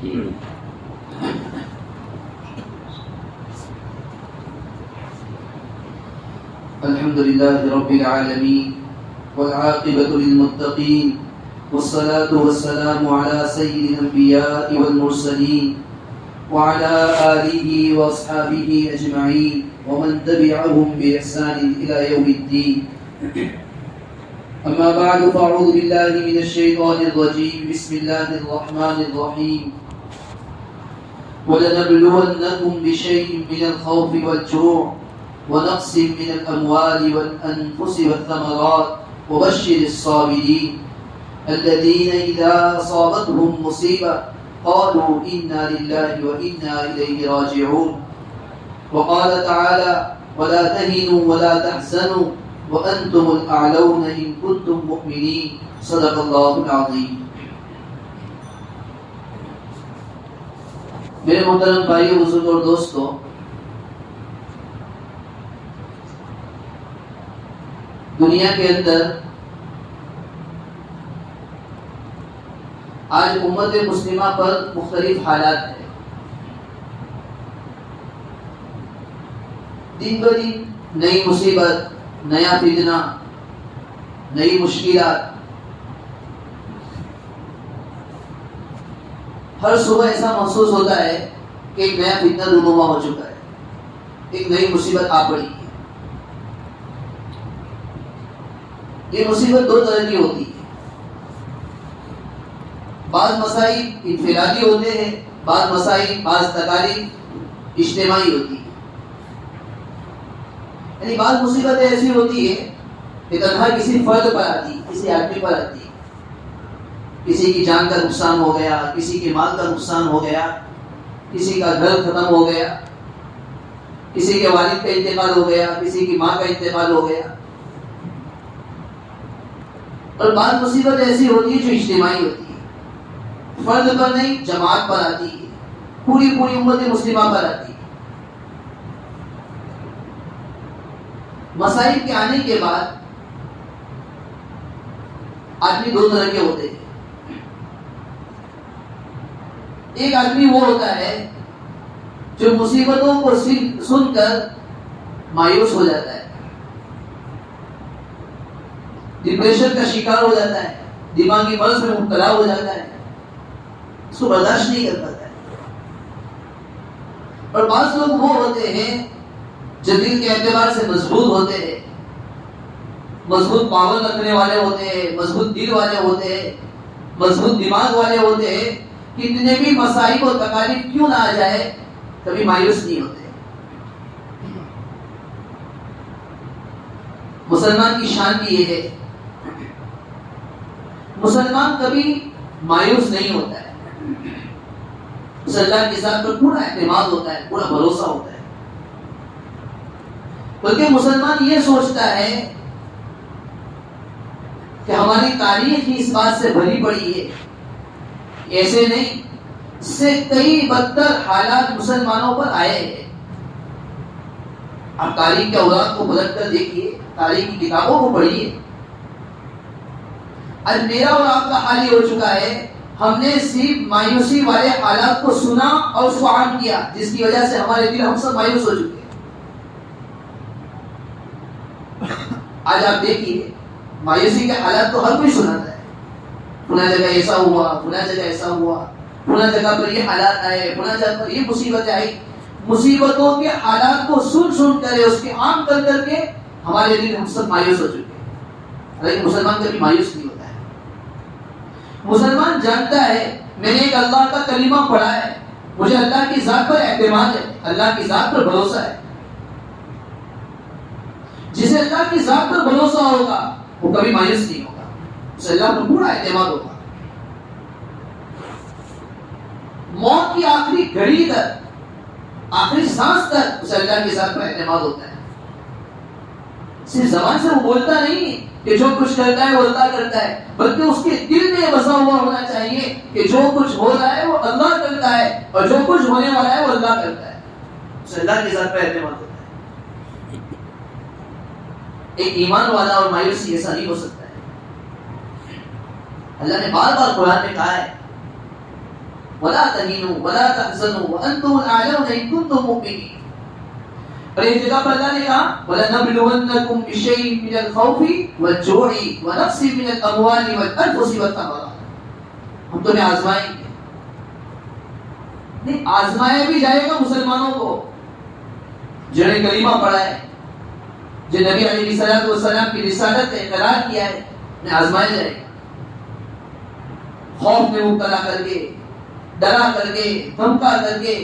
الحمد لله رب العالمين والعاقبة للمتقين والصلاة والسلام على سيد الأنبياء والمرسلين وعلى آله وأصحابه أجمعين ومن تبعهم بإحسان إلى يوم الدين. أما بعد فأعوذ بالله من الشيطان الرجيم. بسم الله الرحمن الرحيم. وَلَنَبْلُوَنَّكُمْ بِشَيْءٍ مِّنَ الْخَوْفِ وَالْجُوعِ وَنَقْصٍ مِّنَ الْأَمْوَالِ وَالْأَنفُسِ وَالثَّمَرَاتِ وَبَشِّرِ الصَّابِرِينَ الَّذِينَ إِذَا أَصَابَتْهُم مُّصِيبَةٌ قَالُوا إِنَّا لِلَّهِ وَإِنَّا إِلَيْهِ رَاجِعُونَ. وقال تعالى: ولا تهنوا ولا تحزنوا وأنتم الأعلون إن كنتم مؤمنين. صدق اللہ العظیم. میرے محترم بھائیو، بزرگ اور دوستو، دنیا کے اندر آج امت مسلمہ پر مختلف حالات ہیں. دن بدن نئی مصیبت، نیا فتنہ، نئی مشکلات. ہر صبح ایسا محسوس ہوتا ہے کہ ایک نیا فتنہ رونما ہو چکا ہے، ایک نئی مصیبت آ پڑی ہے. یہ مصیبت دو طرح کی ہوتی ہے. بعض مسائل انفرادی ہوتے ہیں، بعض مسائل، بعض تکالیف اجتماعی ہوتی ہے. یعنی بعض مصیبتیں ایسی ہوتی ہے کہ تنہا کسی فرد پر آتی، کسی آدمی پر آتی. کسی کی جان کا نقصان ہو گیا، کسی کے مال کا نقصان ہو گیا، کسی کا گھر ختم ہو گیا، کسی کے والد کا انتقال ہو گیا، کسی کی ماں کا انتقال ہو گیا. اور بعض مصیبت ایسی ہوتی ہے جو اجتماعی ہوتی ہے، فرد پر نہیں، جماعت پر آتی ہے، پوری امت مسلمہ پر آتی ہے. مسائل کے آنے کے بعد آدمی دو طرح کے ہوتے ہیں. ایک آدمی وہ ہوتا ہے جو مصیبتوں کو سن کر مایوس ہو جاتا ہے، ڈپریشن کا شکار ہو جاتا ہے، دماغی مرض میں مبتلا ہو جاتا ہے، اس کو برداشت نہیں کر پاتا ہے. اور بعض لوگ وہ ہوتے ہیں جو دل کے اعتبار سے مضبوط ہوتے ہیں، مضبوط پاور رکھنے والے ہوتے ہیں، مضبوط دل والے ہوتے ہیں، مضبوط دماغ والے ہوتے ہیں. کتنے بھی مسائل اور تکالیف کیوں نہ آ جائے کبھی مایوس نہیں ہوتے. مسلمان کی شان بھی یہ ہے، مسلمان کبھی مایوس نہیں ہوتا ہے. اس اللہ کے ذات پر پورا اعتماد ہوتا ہے، پورا بھروسہ ہوتا ہے. بلکہ مسلمان یہ سوچتا ہے کہ ہماری تاریخ ہی اس بات سے بھری پڑی ہے. ایسے نہیں، اس سے کئی بدتر حالات مسلمانوں پر آئے ہیں. آپ تاریخ کے اوراق کو پلٹ کر دیکھیے، تاریخ کی کتابوں کو پڑھیے. آج میرا اور آپ کا حال یہ ہو چکا ہے، ہم نے صرف مایوسی والے حالات کو سنا اور اس کو عام کیا، جس کی وجہ سے ہمارے دل ہم سب مایوس ہو چکے ہیں. آج آپ دیکھیے، مایوسی کے حالات تو ہر کوئی سناتا ہے. فلاں جگہ ایسا ہوا، فلاں جگہ ایسا ہوا، فلاں جگہ پر یہ حالات آئے، فلاں جگہ پر یہ مصیبتیں آئی. مصیبتوں کے حالات کو سن کر، اس کے عام کر کے ہمارے دل ہم سب مایوس ہو چکے ہیں. لیکن مسلمان کبھی مایوس نہیں ہوتا ہے. مسلمان جانتا ہے میں نے ایک اللہ کا کلمہ پڑھا ہے، مجھے اللہ کی ذات پر اعتماد ہے، اللہ کی ذات پر بھروسہ ہے. جسے اللہ کی ذات پر بھروسہ ہوگا وہ کبھی مایوس نہیں ہوگا، اسے اللہ پر پورا اعتماد ہوگا. موت کی آخری گھڑی تک، آخری سانس تک اسے اللہ کی ذات پر اعتماد ہوتا ہے. صرف زبان سے وہ بولتا نہیں کہ جو کچھ کرتا ہے وہ اللہ کرتا ہے، بلکہ اس کے دل میں بسا ہوا ہونا چاہیے کہ جو کچھ ہو رہا ہے وہ اللہ کرتا ہے اور جو کچھ ہونے والا ہے وہ اللہ کرتا ہے. اسے اللہ کی ذات پر اعتماد ہوتا ہے. ایک ایمان والا اور مایوسی ایسا نہیں ہو سکتا ہے. اللہ نے بار بار قرآن میں کہا ہے ولا تهنوا ولا تحزنوا وانتم الاعلون ان كنتم مؤمنين. اور ایک جگہ پر اللہ نے کہا وَلَنَبْلُوَنَّكُمْ بِشَيْءٍ مِّنَ الْخَوْفِ وَالْجُوعِ وَنَقْصٍ مِّنَ الْأَمْوَالِ وَالْأَنفُسِ وَالثَّمَرَاتِ. ہم تمہیں آزمائیں گے. نہیں، آزمایا بھی جائے گا مسلمانوں کو جنہوں نے کلمہ پڑھا ہے، جو نبی علیہ الصلوۃ والسلام کی رسالت کا اقرار کیا ہے، انہیں آزمایا جائے گا. خوف میں مبتلا کر کے، ڈرا کر کے، دھمکا کر کے.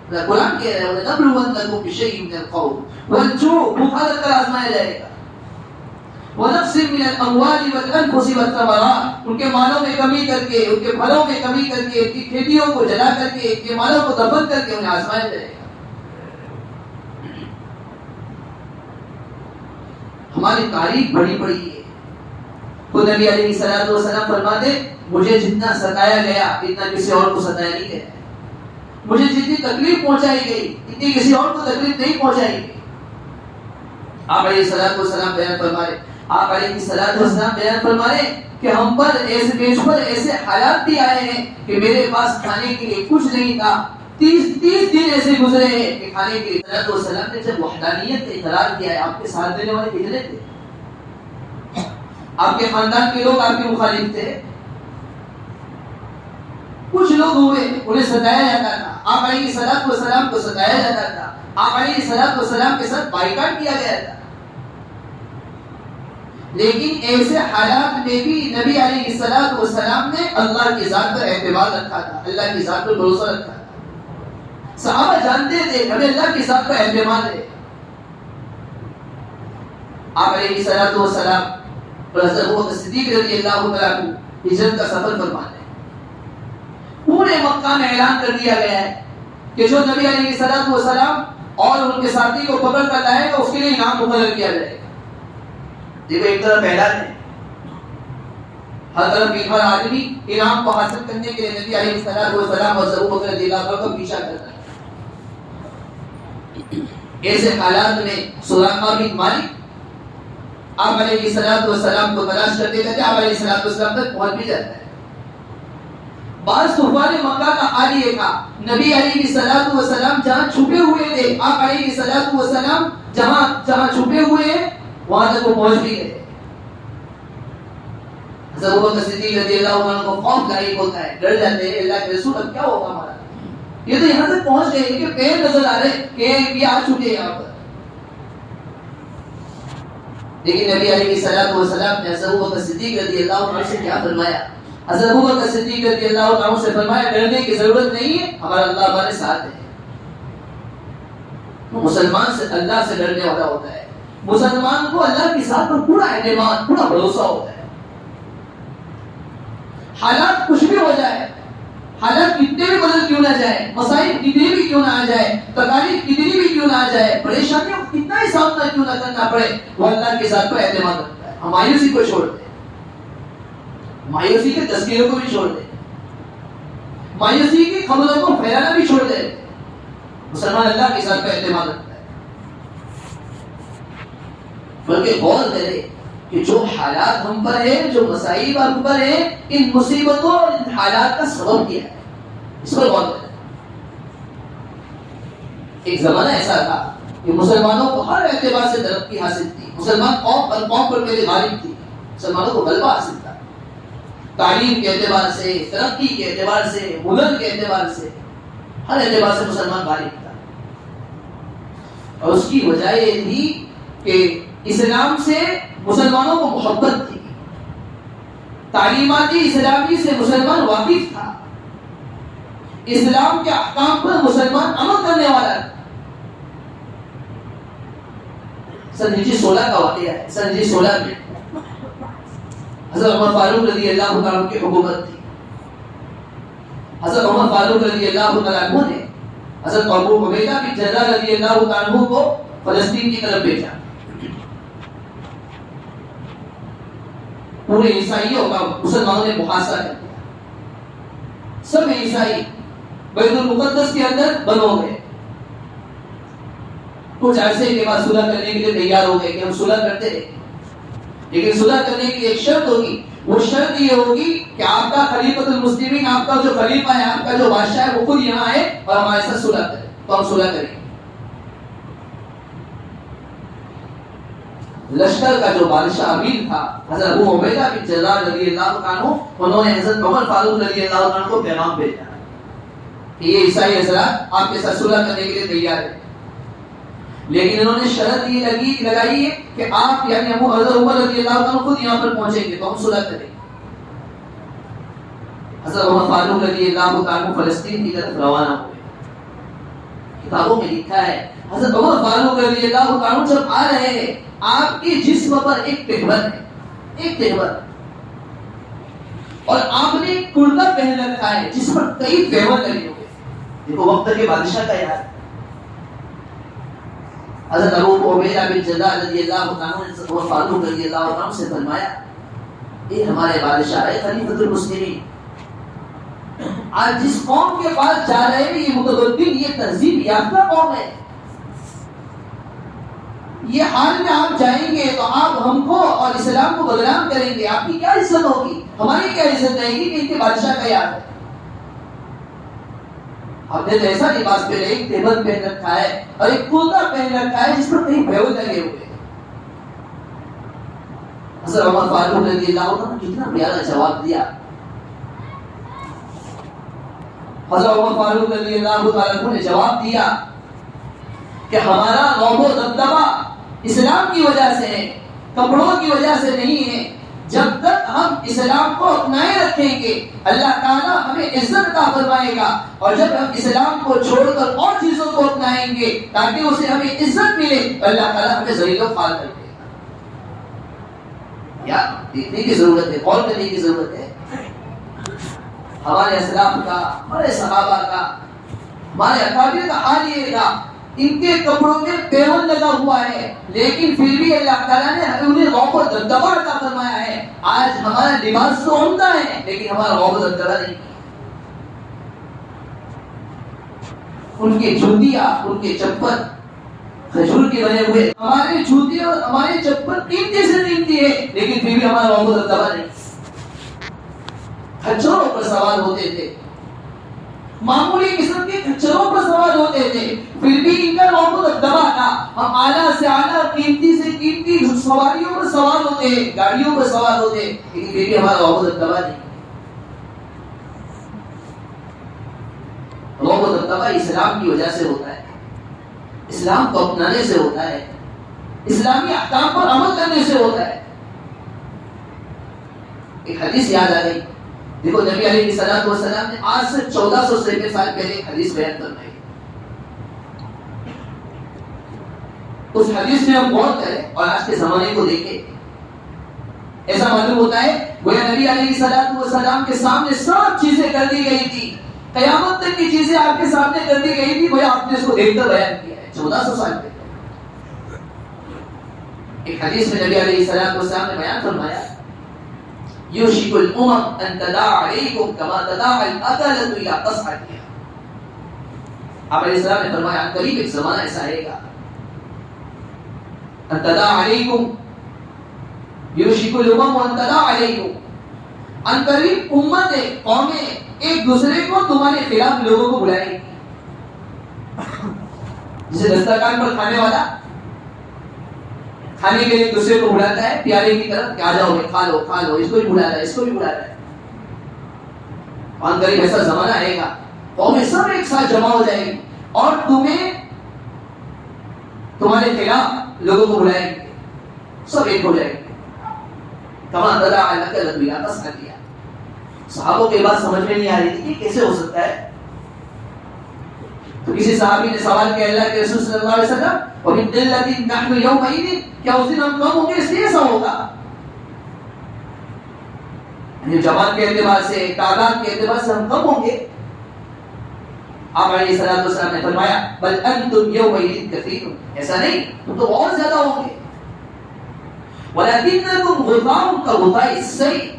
قرآن کہہ رہا ہے وَلَنَبْلُوَنَّكُمْ بِشَيْءٍ مِّنَ الْخَوْفِ وَالْجُوعِ، بھوک لگ کر آزمایا جائے گا. وَنَقْصٍ مِّنَ الْأَمْوَالِ وَالْأَنفُسِ وَالثَّمَرَاتِ، ان کے مالوں میں کمی کر کے، ان کے پھلوں میں کمی کر کے، ان کی کھیتیوں کو جلا کر کے، ان کے مالوں کو دفن کر کے انہیں آزمایا جائے گا. ہماری تاریخ بڑی پڑی ہے. خود نبی علیہ الصلوۃ والسلام فرماتے مجھے جتنا ستایا گیا اتنا کسی اور کو ستایا نہیں گیا. مجھے جتنی تکلیف پہنچائی گئی اتنی کسی اور کو تکلیف نہیں پہنچائی گئی. آپ علیہ الصلوۃ والسلام بیان فرمائے کہ ہم پر ایسے حالات بھی آئے ہیں کہ میرے پاس کھانے کے لیے کچھ نہیں تھا. 30 دن ایسے گزرے ہیں کہ کھانے کے لیے. حضرت والسلام نے جب وحدانیت کا اقرار کیا ہے، آپ کے ساتھ دینے والے کتنے تھے؟ آپ کے خاندان کے لوگ آپ کے مخالف تھے. کچھ لوگ ہوئے انہیں ستایا جاتا تھا، آپ علیہ الصلوۃ والسلام کو ستایا جاتا تھا، آپ علیہ الصلوۃ والسلام کے ساتھ بائیکاٹ کیا گیا تھا. لیکن ایسے حالات میں بھی نبی علیہ الصلوۃ والسلام نے اللہ کی ذات پر اعتماد رکھا تھا، اللہ کی ذات پر بھروسہ رکھا تھا. صحابہ جانتے تھے ہمیں اللہ کی ذات پر اعتماد ہے. آپ علیہ الصلوۃ والسلام اور حضرت ابوبکر صدیق رضی اللہ تعالیٰ عنہ ہجرت کا سفر فرماتے ہیں. پورے مکہ میں اعلان کر دیا گیا ہے کہ جو نبی علیہ الصلوۃ والسلام اور ان کے ساتھی کو پکڑ کر لائے گا اس کے لیے انعام مقرر کیا جائے گا. دیکھو ایک طرف اعلان ہے، ہر طرف ایک بار آدمی انعام کو حاصل کرنے کے لیے نبی علیہ الصلوۃ والسلام اور ابوبکر رضی اللہ عنہ کا پیچھا کرتا ہے. ایسے حالات میں سراقہ بن مالک آپ علیہ الصلوۃ والسلام کو تلاش کرتے کرتے آپ علیہ الصلوۃ والسلام تک پہنچ بھی جاتا ہے. بعض کفار مکہ کا حال یہ تھا، نبی علیہ الصلوۃ والسلام جہاں چھپے ہوئے تھے، آپ علیہ الصلوۃ والسلام جہاں چھپے ہوئے ہیں وہاں تک وہ پہنچ بھی گئے. حضرت ابوبکر صدیق رضی اللہ عنہ کو خوف لاحق ہوتا ہے، ڈر جاتے ہیں اللہ کے رسول اب کیا ہوگا ہمارا. یہ تو یہاں تک پہنچ گئے کہ پیر نظر آ رہے کہ یہ آ چکے یہاں پر. لیکن نبی علیہ الصلوۃ والسلام نے حضرت ابوبکر صدیق رضی اللہ عنہ سے کیا فرمایا؟ حضرت ابوبکر صدیق رضی اللہ عنہ سے فرمایا ڈرنے کی ضرورت نہیں ہے، ہمارا اللہ ہمارے ساتھ ہے. مسلمان سے اللہ سے ڈرنے والا ہوتا ہے. مسلمان کو اللہ کی ذات پر پورا اعتماد، پورا بھروسہ ہوتا ہے. حالات کچھ بھی ہو جائے، حالات کتنے بھی بدل کیوں نہ جائے، مسائل کتنے بھی کیوں نہ آ جائے، تکالیف کتنی بھی کیوں نہ آ جائے، پریشانیوں کو کتنا ہی سامنا کیوں نہ کرنا پڑے، وہ اللہ کی ذات پر اعتماد رکھتا ہے. ہم مایوسی کو چھوڑ دیں، مایوسی کے تذکیروں کو بھی چھوڑ دیں، مایوسی کی خبروں کو پھیلانا بھی چھوڑ دیں. مسلمان اللہ کی ذات پر اعتماد رکھتا ہے. بلکہ غور کرے کہ جو حالات ہم پر ہیں، جو مصائب ہم پر ہیں، ان مصیبتوں اور ان حالات کا سبب کیا ہے، اس پر غور کریں. ایک زمانہ ایسا تھا کہ مسلمانوں کو ہر اعتبار سے ترقی حاصل تھی. مسلمان قوم پر پہلے غالب تھی، مسلمانوں کو غلبہ حاصل تھا. تعلیم کے اعتبار سے، ترقی کے اعتبار سے، ہنر کے اعتبار سے، ہر اعتبار سے مسلمان غالب تھا. اور اس کی وجہ یہ تھی کہ اسلام سے مسلمانوں کو محبت تھی، تعلیماتی اسلامی سے مسلمان واقف تھا، اسلام کے احکام پر مسلمان عمل کرنے والا تھا. سن 16 کا واقعہ ہے. سن 16 میں حضرت عمر فاروق رضی اللہ عنہ کی حکومت تھی. حضرت عمر فاروق رضی اللہ عنہ نے حضرت ابو عبیدہ بن جراح رضی اللہ عنہ کو فلسطین کی طرف بھیجا. پورے عیسائیوں کا مسلمانوں نے محاصرہ کر دیا. سب عیسائی بیت المقدس کے اندر بند ہو گئے. کچھ عرصے کے بعد صلح کرنے کے لیے تیار ہو گئے کہ ہم صلح کرتے ہیں. لیکن صلح کرنے کی ایک شرط ہوگی، وہ شرط یہ ہوگی کہ آپ کا خلیفۃ المسلمین، آپ کا جو خلیفہ ہے، آپ کا جو بادشاہ ہے، وہ خود یہاں آئے اور ہمارے ساتھ صلح کرے، تو ہم صلح کریں گے۔ لشکر کا جو بادشاہ امیر تھا حضرت ابو عبیدہ بن جراح رضی اللہ عنہ، انہوں نے حضرت عمر فاروق رضی اللہ عنہ کو پیغام بھیجا کہ یہ عیسائی حضرات آپ کے ساتھ صلح کرنے کے لیے تیار ہیں، لیکن انہوں نے شرط یہ لگائی ہے کہ آپ یعنی ابو حضرت عمر رضی اللہ عنہ خود یہاں پر پہنچیں گے تو ہم صلح کریں گے۔ حضرت عمر فاروق رضی اللہ عنہ فلسطین کی طرف روانہ ہوئے۔ کتابوں میں لکھا ہے حضرت عمر فاروق رضی اللہ عنہ جب آ رہے ہیں، آپ کے جسم پر ایک تہبر ہے، ایک تہبر، اور آپ نے کرتا پہن رکھا ہے جس پر کئی تہبر لگے ہوئے۔ دیکھو وقت کے بادشاہ کا یاد۔ حضرت ابو عبیدہ بن جراح رضی اللہ عنہ نے عمر فاروق رضی اللہ عنہ سے فرمایا، یہ ہمارے بادشاہ ہے خلیفۃ المسلمین، آج جس قوم کے پاس جا رہے ہیں یہ متبدل، یہ تہذیب یافتہ قوم ہے، یہ حال میں آپ جائیں گے تو آپ ہم کو اور اسلام کو بدنام کریں گے، آپ کی کیا عزت ہوگی، ہماری کیا عزت رہے گی کہ ان کے بادشاہ کا یاد ہے۔ آپ نے تو ایسا لباس پہنے، ایک تہبر پہن رکھا ہے اور ایک کرتا پہن رکھا ہے جس پر کئی بھیو لگے ہوئے۔ حضرت عمر فاروق رضی اللہ عنہ نے کتنا پیارا جواب دیا۔ حضرت عمر فاروق رضی اللہ عنہ نے جواب دیا کہ ہمارا رعب و دبدبہ اسلام کی وجہ سے ہے، کپڑوں کی وجہ سے نہیں ہے۔ جب تک ہم اسلام کو اپنائے رکھیں گے اللہ تعالیٰ ہمیں عزت عطا فرمائے گا، اور جب ہم اسلام کو چھوڑ کر اور چیزوں کو اپنائیں گے تاکہ اسے ہمیں عزت ملے، اللہ تعالیٰ ہمیں ذلیل و خوار کر دے گا۔ یا دیکھنے کی ضرورت ہے، غور کرنے کی ضرورت ہے۔ ہمارے اسلاف کا، ہمارے صحابہ کا، ہمارے اکابر کا حال یہ تھا، ان کے کپڑوں میں پیون لگا ہوا ہے لیکن پھر بھی اللہ تعالیٰ نے انہیں غوث و دبدبہ عطا فرمایا ہے۔ آج ہمارا لباس تو عمدہ ہے لیکن ہمارا غوث و دبدبہ نہیں۔ ان کے جوتیاں، ان کے چپل کھجور کے بنے ہوئے، ہمارے جوتے اور ہمارے چپل قیمتی سے قیمتی ہے لیکن پھر بھی ہمارا غوث و دبدبہ نہیں۔ کھچروں پر سوار ہوتے تھے، معمولی قسم کے کھچروں پر سوار ہوتے تھے، پھر بھی ان کا غوث و دبدبہ تھا۔ ہم اعلیٰ سے اعلیٰ قیمتی سے قیمتی سواریوں پر سوار ہوتے ہیں، گاڑیوں پر سوار ہوتے ہیں لیکن پھر بھی ہمارا غوث و دبدبہ نہیں۔ غوث و دبدبہ اسلام کی وجہ سے ہوتا ہے، اسلام کو اپنانے سے ہوتا ہے، اسلامی احکام پر عمل کرنے سے ہوتا ہے۔ ایک حدیث یاد آ گئی، دیکھو نبی علیہ الصلوۃ والسلام نے آج سے 1400 سال پہلے ایک حدیث بیان فرمائی۔ اس حدیث میں ہم غور کریں اور آج کے زمانے کو دیکھیں، ایسا معلوم ہوتا ہے گویا نبی علیہ الصلوۃ والسلام کے سامنے سب چیزیں کر دی گئی تھی، قیامت تک کی چیزیں آپ کے سامنے کر دی گئی تھی، گویا آپ نے اس کو دیکھ کر بیان کیا ہے 1400 سال پہلے۔ ایک حدیث میں نبی علیہ الصلوۃ والسلام نے بیان فرمایا، یوشک الامم ان تداعى علیکم کما تداعى الاکلۃ الی قصعتها۔ آپ علیہ السلام نے فرمایا قریب ایک زمانہ ایسا آئے گا، ان تداعى علیکم، یوشک الامم ان تداعى علیکم، ان قریب امتیں، قومیں ایک دوسرے کو تمہارے خلاف لوگوں کو بلائیں گی۔ جسے دسترخوان پر کھانے والا کھانے کے لیے ایک دوسرے کو بلاتا ہے پیارے کی طرف کہ آ جاؤ کھا لو کھا لو، اس کو بھی بلاتا ہے، اس کو بھی بلاتا ہے۔ قریب ایسا زمانہ آئے گا قومیں سب ایک ساتھ جمع ہو جائیں گی اور تمہیں تمہارے خلاف لوگوں کو بلائیں گے، سب ایک ہو جائیں گے۔ کما تداعى الاکلۃ الی قصعتها۔ صحابوں کے بات سمجھ میں نہیں آ رہی تھی کہ کیسے ہو سکتا ہے، تو کسی صحابی نے سوال کیا اللہ کے رسول صلی اللہ علیہ وسلم، وَمِنْ قِلَّةٍ نَحْنُ يَوْمَئِذٍ، کیا اس دن ہم کم ہوں گے اس لیے ایسا ہوگا؟ یعنی جماعت کے اعتبار سے، تعداد کے اعتبار سے ہم کم ہوں گے؟ آپ علیہ الصلوۃ والسلام نے فرمایا بل انتم یومئذ کثیر، ایسا نہیں، تم تو بہت زیادہ ہوں گے، وَلَكِنَّكُمْ غُثَاءٌ كَغُثَاءِ السَّيْلِ،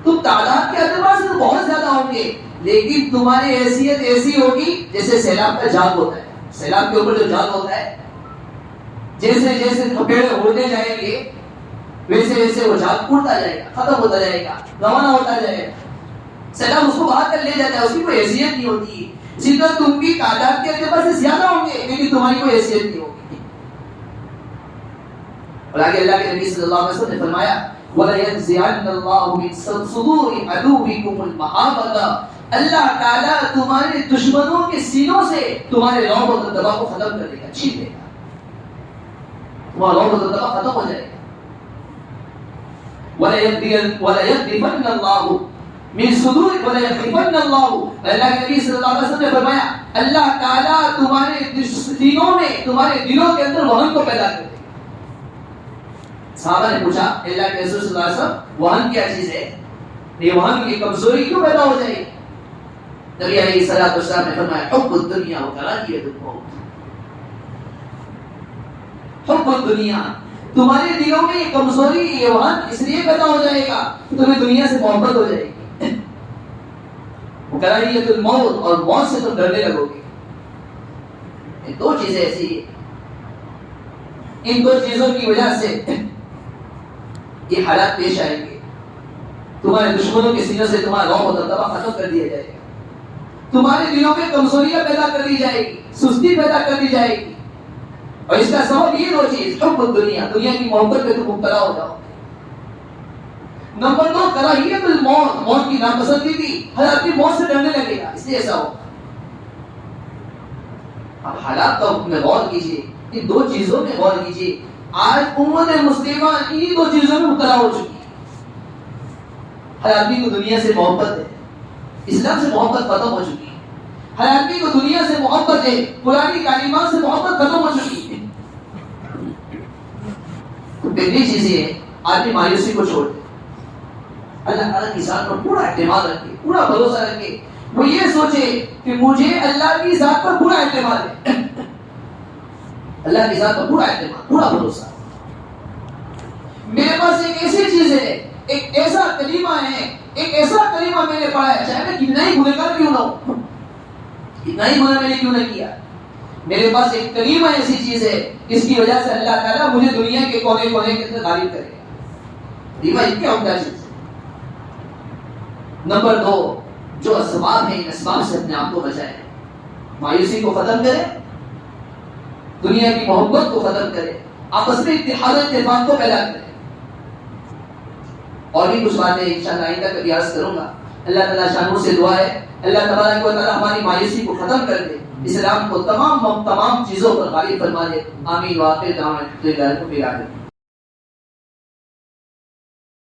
تم تعداد کے اعتبار سے تو بہت زیادہ ہوں گے لیکن تمہاری حیثیت ایسی ہوگی جیسے سیلاب کا جال ہوتا ہے، سیلاب کے اوپر جو جال ہوتا ہے، جیسے جیسے تھپیڑے اڑتے جائیں گے ویسے ویسے وہ جھاگ اڑتا جائے گا، ختم ہوتا جائے گا، روانہ ہوتا جائے گا، سیلاب اس کو بہا کر لے جاتا ہے، اس کی کوئی حیثیت نہیں ہوتی۔ اسی طرح تم بھی تعداد کے اعتبار سے زیادہ ہوں گے لیکن تمہاری کوئی حیثیت نہیں ہوگی۔ اور آگے اللہ کے نبی صلی اللہ علیہ وسلم نے فرمایا وَلَيَنزِعَنَّ اللَّهُ مِن صُدُورِ عَدُوِّكُمُ الْمَحَابَّةَ، اللہ تعالیٰ تمہارے دشمنوں کے سینوں سے تمہارے رعب و دبدبہ کو ختم کر دے گا، چھین دے گا، تمہارا رعب و دبدبہ ختم ہو جائے گا۔ وَلَيَقْذِفَنَّ اللَّهُ من صدور وَلَيَقْذِفَنَّ اللَّهُ، اللہ کے نبی صلی اللہ علیہ وسلم نے فرمایا اللہ تعالیٰ تمہارے سینوں میں، تمہارے دلوں کے اندر وہن کو پیدا کر دے گا۔ صحابہ نے پوچھا اللہ کے رسول صلی اللہ علیہ وسلم وہن کیا چیز ہے؟ یہ وہن کی کمزوری کیوں پیدا ہو جائے گی؟ نبی علیہ الصلوۃ والسلام نے فرمایا حب الدنیا وکراہیۃ الموت، حب الدنیا، تمہارے دلوں میں یہ کمزوری، یہ وہن اس لیے پیدا ہو جائے گا کہ تمہیں دنیا سے محبت ہو جائے گی، وکراہیۃ الموت، اور موت سے تم ڈرنے لگو گے۔ یہ دو چیزیں ایسی ہیں، ان دو چیزوں کی وجہ سے یہ حالات پیش آئیں گے، تمہارے دشمنوں کے سینوں سے تمہارا رعب و دبدبہ ختم کر دیا جائے گا، تمہارے دلوں میں کمزوریاں پیدا کر دی جائے گی، سستی پیدا کر دی جائے گی، اور اس کا سبب یہ دو چیز، حب الدنیا، دنیا کی محبت پہ تم مبتلا ہو جاؤ۔ نمبر 2 کراہیت الموت، موت کی ناپسندیدگی، ہر آدمی موت سے ڈرنے لگے گا، اس لیے ایسا ہو۔ اب حالات کو میں غور کیجیے، ان دو چیزوں میں غور کیجیے، آج امت مسلمہ انہی دو چیزوں میں مبتلا ہو چکی ہے۔ ہر آدمی کو دنیا سے محبت ہے، اسلام سے محبت ختم ہو چکی ہے، ہر آدمی کو دنیا سے محبت ہے، پرانی تعلیمات سے محبت ختم ہو چکی ہے۔ تو پہلی چیز یہ ہے آدمی مایوسی کو چھوڑ دے، اللہ تعالیٰ کی ذات پر پورا اعتماد رکھے، پورا بھروسہ رکھے، وہ یہ سوچے کہ مجھے اللہ کی ذات پر پورا اعتماد ہے، اللہ کی ذات پر پورا اعتماد، پورا بھروسہ۔ میرے پاس ایک ایسی چیز ہے، ایک ایسا کلمہ ہے، ایک ایسا کلمہ میں نے پڑھا ہے، چاہے میں کتنا ہی گنہگار کیوں نہ ہوں، کتنا ہی گناہ میں نے کیوں نہ کیا، میرے پاس ایک کلمہ ایسی چیز ہے اس کی وجہ سے اللہ تعالیٰ مجھے دنیا کے کونے کونے کے اندر غالب کرے گا۔ کلمہ اتنی عمدہ چیز ہے۔ نمبر 2 جو اسباب ہیں، ان اسباب سے اپنے آپ کو بچائے، مایوسی کو ختم کرے، دنیا کی محبت کو ختم کرے، آپس میں اتحاد و اتفاق کو پیدا کرے۔ اور بھی کچھ باتیں انشاءاللہ آئندہ کبھی عرض کروں گا۔ اللہ تعالیٰ شانوں سے دعا ہے اللہ تبارک و تعالیٰ ہماری مایوسی کو ختم کر دے، اسلام کو تمام چیزوں پر غالب فرما دے۔ آمین۔ واخر دعوانا الحمدللہ رب العالمین۔